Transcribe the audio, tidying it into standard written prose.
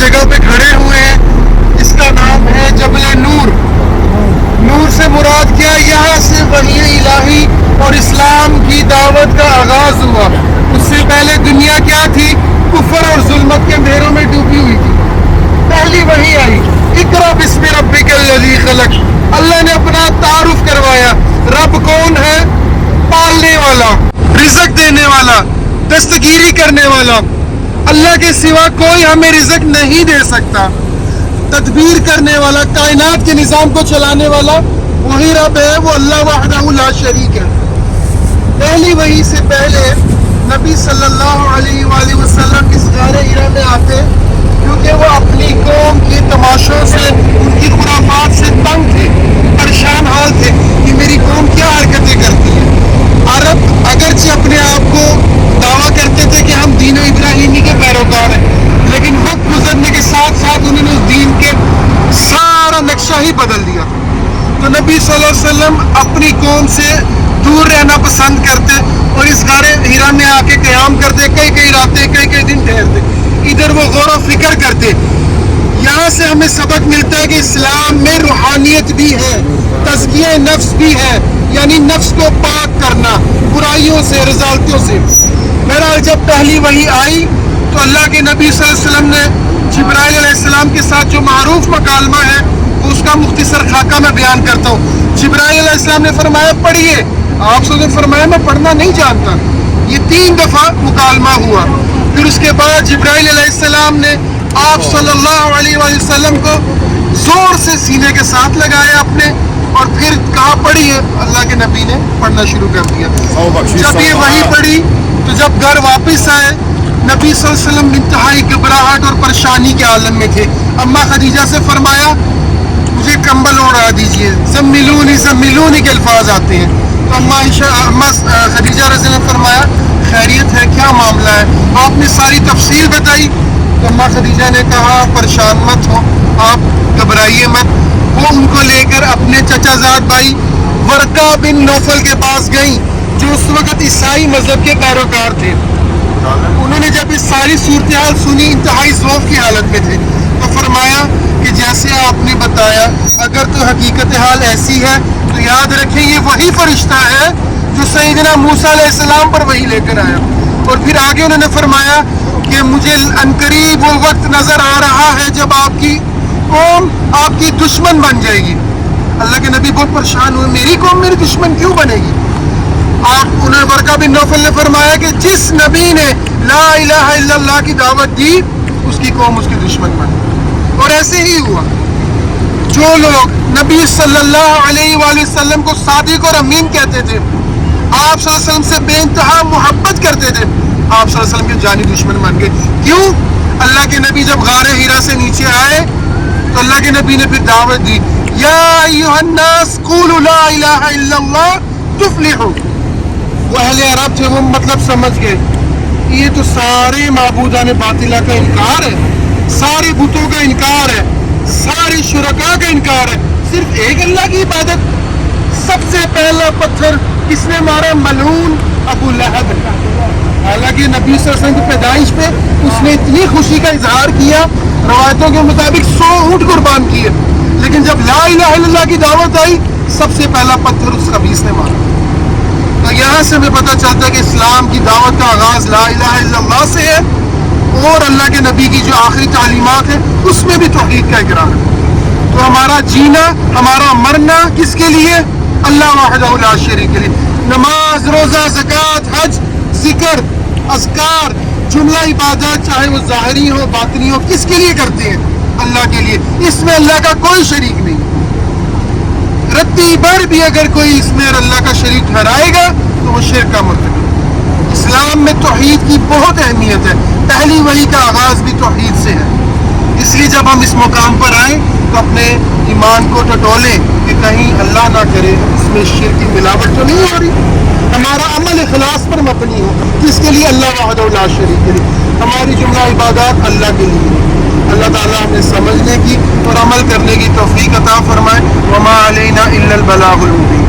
جگہ پہ کھڑے ہوئے ہیں، اس کا نام ہے جبل نور۔ نور سے مراد کیا؟ یہاں سے وحی الہی اور اسلام کی دعوت کا آغاز ہوا۔ اس سے پہلے دنیا کیا تھی؟ کفر اور ظلمت کے اندھیروں میں ڈوبی ہوئی تھی۔ پہلی وحی آئی، اقرا بسم ربک الذی خلق۔ اللہ نے اپنا تعارف کروایا۔ رب کون ہے؟ پالنے والا، رزق دینے والا، دستگیری کرنے والا۔ اللہ کے سوا کوئی ہمیں رزق نہیں دے سکتا۔ تدبیر کرنے والا، کائنات کے نظام کو چلانے والا وہی رب ہے، وہ اللہ وحدہ لا شریک ہے۔ پہلی وحی سے پہلے نبی صلی اللہ علیہ وآلہ وسلم اس غار ہرا میں آتے، کیونکہ وہ اپنی قوم کے تماشوں سے، ان کی خرافات سے تنگ تھے، پریشان حال تھے کہ میری قوم کیا حرکتیں کرتی ہے۔ عرب اگرچہ اپنے آپ کو دعویٰ کرتے تھے کہ ہم دین ابراہیمی کے پیروکار ہیں، لیکن وقت گزرنے کے ساتھ ساتھ انہوں نے اس دین کے سارا نقشہ ہی بدل دیا۔ تو نبی صلی اللہ علیہ وسلم اپنی قوم سے دور رہنا پسند کرتے اور اس غار ہرا میں آ کے قیام کرتے، کئی راتیں، کئی دن ٹھہرتے، ادھر وہ غور و فکر کرتے۔ یہاں سے ہمیں سبق ملتا ہے کہ اسلام میں روحانیت بھی ہے، تزکیہ نفس بھی ہے، یعنی نفس کو پاک کرنا برائیوں سے، رذالتوں سے۔ بہرحال جب پہلی وحی آئی تو اللہ کے نبی صلی اللہ علیہ وسلم نے جبرائیل علیہ السلام کے ساتھ جو معروف مکالمہ ہے اس کا مختصر خاکہ میں بیان کرتا ہوں۔ جبرائیل علیہ السلام نے فرمایا پڑھیے، آپ صلی اللہ علیہ وسلم فرمایا میں پڑھنا نہیں جانتا۔ یہ 3 دفعہ مکالمہ ہوا۔ پھر اس کے بعد جبرائیل علیہ السلام نے آپ صلی اللہ علیہ وآلہ وسلم کو زور سے سینے کے ساتھ لگایا اپنے، اور پھر کہا پڑھیے۔ اللہ کے نبی نے پڑھنا شروع کر دیا۔ جب یہ وحی پڑھی تو جب گھر واپس آئے، نبی صلی اللہ علیہ وسلم انتہائی گھبراہٹ اور پریشانی کے عالم میں تھے۔ اماں خدیجہ سے فرمایا مجھے کمبل اوڑھا دیجئے، زملونی کے الفاظ آتے ہیں۔ تو اماں خدیجہ رضی اللہ عنہا نے فرمایا خیریت ہے، کیا معاملہ ہے؟ آپ نے ساری تفصیل بتائی۔ تو اماں خدیجہ نے کہا پریشان مت ہو، آپ گھبرائیے مت۔ وہ ان کو لے کر اپنے چچا زاد بھائی ورقہ بن نوفل کے پاس گئیں، جو اس وقت عیسائی مذہب کے پیروکار تھے۔ انہوں نے جب اس ساری صورتحال سنی، انتہائی ذوق کی حالت میں تھے، تو فرمایا کہ جیسے آپ نے بتایا اگر تو حقیقت حال ایسی ہے تو یاد رکھیں یہ وہی فرشتہ ہے جو سیدنا موسیٰ علیہ السلام پر وحی لے کر آیا۔ اور پھر آگے انہوں نے فرمایا کہ مجھے عنقریب وہ وقت نظر آ رہا ہے جب آپ کی قوم آپ کی دشمن بن جائے گی۔ اللہ کے نبی بہت پریشان ہوئے، میری قوم میری دشمن کیوں بنے گی؟ انہیں ورقہ بن نوفل نے فرمایا کہ جس نبی نے لا الہ الا اللہ کی دعوت دی اس کی قوم اس کی دشمن بنی، اور ایسے ہی ہوا۔ جو لوگ نبی صلی اللہ علیہ وآلہ وسلم کو صادق اور امین کہتے تھے، آپ صلی اللہ علیہ وسلم سے بے انتہا محبت کرتے تھے، آپ صلی اللہ علیہ وسلم کے جانی دشمن بن گئے۔ کیوں؟ اللہ کے نبی جب غار ہرا سے نیچے آئے تو اللہ کے نبی نے پھر دعوت دی، یا ایھا الناس قولوا لا الہ الا اللہ تفلحوا۔ وہ اہل عرب تھے، وہ مطلب سمجھ گئے، یہ تو سارے معبودان باطلہ کا انکار ہے، سارے بتوں کا انکار ہے، سارے شرکاء کا انکار ہے، صرف ایک اللہ کی عبادت۔ سب سے پہلا پتھر کس نے مارا؟ ملعون ابو لہب۔ حالانکہ نبی صلی اللہ علیہ وسلم کی پیدائش پہ اس نے اتنی خوشی کا اظہار کیا، روایتوں کے مطابق 100 اونٹ قربان کیے، لیکن جب لا الہ الا اللہ کی دعوت آئی سب سے پہلا پتھر اس خبیث نے مارا۔ تو یہاں سے ہمیں پتہ چلتا ہے کہ اسلام کی دعوت کا آغاز لا الہ الا اللہ سے ہے، اور اللہ کے نبی کی جو آخری تعلیمات ہیں اس میں بھی توحید کا اقرار ہے۔ تو ہمارا جینا، ہمارا مرنا کس کے لیے؟ اللہ وحدہ لا شریک کے لیے۔ نماز، روزہ، زکوٰۃ، حج، ذکر، اذکار، جملہ عبادات چاہے وہ ظاہری ہو باطنی ہو، کس کے لیے کرتے ہیں؟ اللہ کے لیے۔ اس میں اللہ کا کوئی شریک نہیں۔ رتی بھر بھی اگر کوئی اس میں اللہ کا شریک ٹھہرائے گا تو وہ شرک کا مرتکب۔ اسلام میں توحید کی بہت اہمیت ہے، پہلی وحی کا آغاز بھی توحید سے ہے۔ اس لیے جب ہم اس مقام پر آئیں تو اپنے ایمان کو ٹٹولیں کہ کہیں اللہ نہ کرے اس میں شرک کی ملاوٹ تو نہیں ہو رہی، ہمارا عمل اخلاص پر مبنی ہو، جس کے لیے اللہ وحدہ لا شریک کے لیے، ہماری جملہ عبادات اللہ کے لیے۔ اللہ تعالیٰ ہمیں سمجھنے کی اور عمل کرنے کی توفیق عطا فرمائے۔ وما علینا الا البلاغ المبین۔